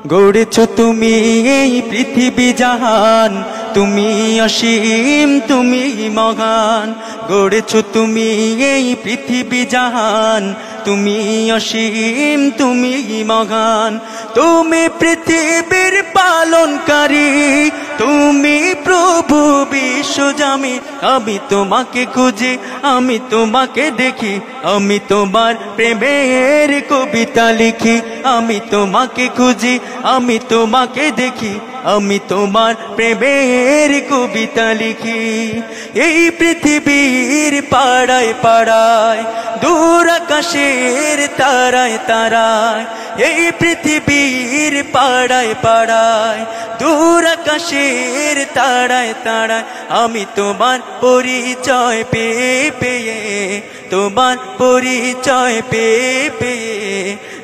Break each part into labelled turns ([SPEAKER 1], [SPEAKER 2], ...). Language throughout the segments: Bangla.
[SPEAKER 1] গড়েছো তুমি এই পৃথিবী জাহান, তুমি অসীম তুমি মহান। গড়েছো তুমি এই পৃথিবী জাহান, তুমি অসীম তুমি মহান। তুমি পৃথিবীর পালনকারী, তুমি প্রভু বিশ্বজামি। আমি তোমাকে খুঁজি, আমি তোমাকে দেখি, আমি তোমার প্রেমের কবিতা লিখি। আমি তোমাকে খুঁজি, আমি তোমাকে দেখি, আমি তোমার প্রেমের কবিতা লিখি। এই পৃথিবীর পাড়ায় পাড়ায়, দূর আকাশের তারায় তারায়, এই পৃথিবীর পাড়ায় পাড়ায়, দূর আকাশের তারায় তারায়, আমি তোমার পরিচয় পেয়ে পেয়ে, তোমার পরিচয় পেয়ে পেয়ে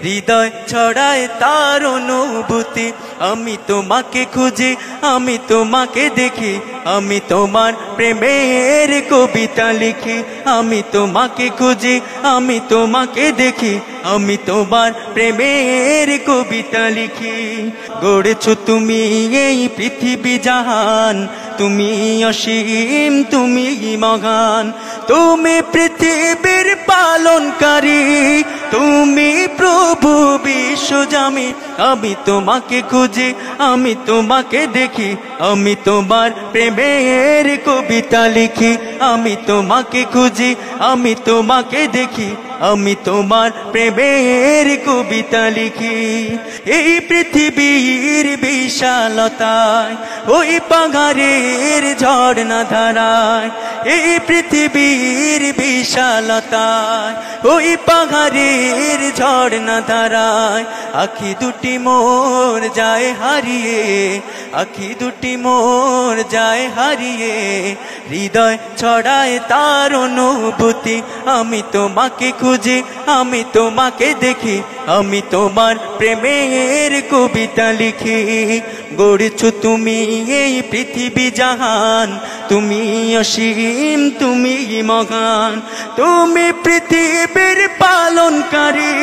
[SPEAKER 1] হৃদয় ছড়ায় তার অনুভূতি। আমি তোমাকে খুঁজি, আমি তোমাকে দেখি, আমি তোমার প্রেমের কবিতা লিখি। আমি তোমাকে খুঁজি, আমি তোমাকে দেখি, আমি তোমার প্রেমের কবিতা লিখি। গড়েছো তুমি এই পৃথিবী জাহান, তুমি অসীম তুমি মহান। তুমি পৃথিবীর পালনকারী, তুমি প্রভু বিশ্বজামি। আমি তোমাকে খুঁজি, আমি তোমাকে দেখি, আমি তোমার প্রেমের কবিতা লিখি। আমি তোমাকে খুঁজি, আমি তোমাকে দেখি, আমি তোমার প্রেমের কবিতা লিখি। এই পৃথিবীর বিশালতায়, ওই পাহাড়ের ঝর্ণা ধারায়, এই পৃথিবীর বিশালতায়, ওই পাহাড়ের ঝর্ণা ধারায়, আখি দুটি মোর যায় হারিয়ে, আখি দুটি মোর যায় হারিয়ে, হৃদয় ছড়ায় তার অনুভূতি। আমি তোমাকে খুঁজি, আমি তোমাকে দেখি, আমি তোমার প্রেমের কবিতা লিখি। গড়েছো তুমি এই পৃথিবী জাহান, তুমি অসীম তুমি মহান। তুমি পৃথিবীর পালনকারী,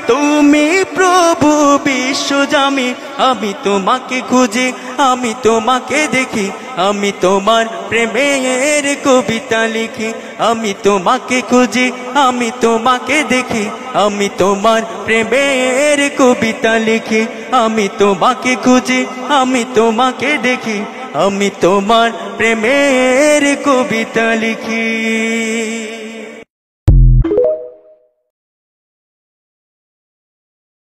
[SPEAKER 1] তুমি প্রভু বিশ্বজামি। আমি তোমাকে খুঁজি, আমি তোমাকে দেখি, আমি তোমার প্রেমের কবিতা লিখি। আমি তোমাকে খুঁজি, আমি তোমাকে দেখি, আমি তোমার প্রেমের কবিতা লিখি। আমি তোমাকে খুঁজি, আমি তোমাকে দেখি, আমি তোমার প্রেমের কবিতা লিখি।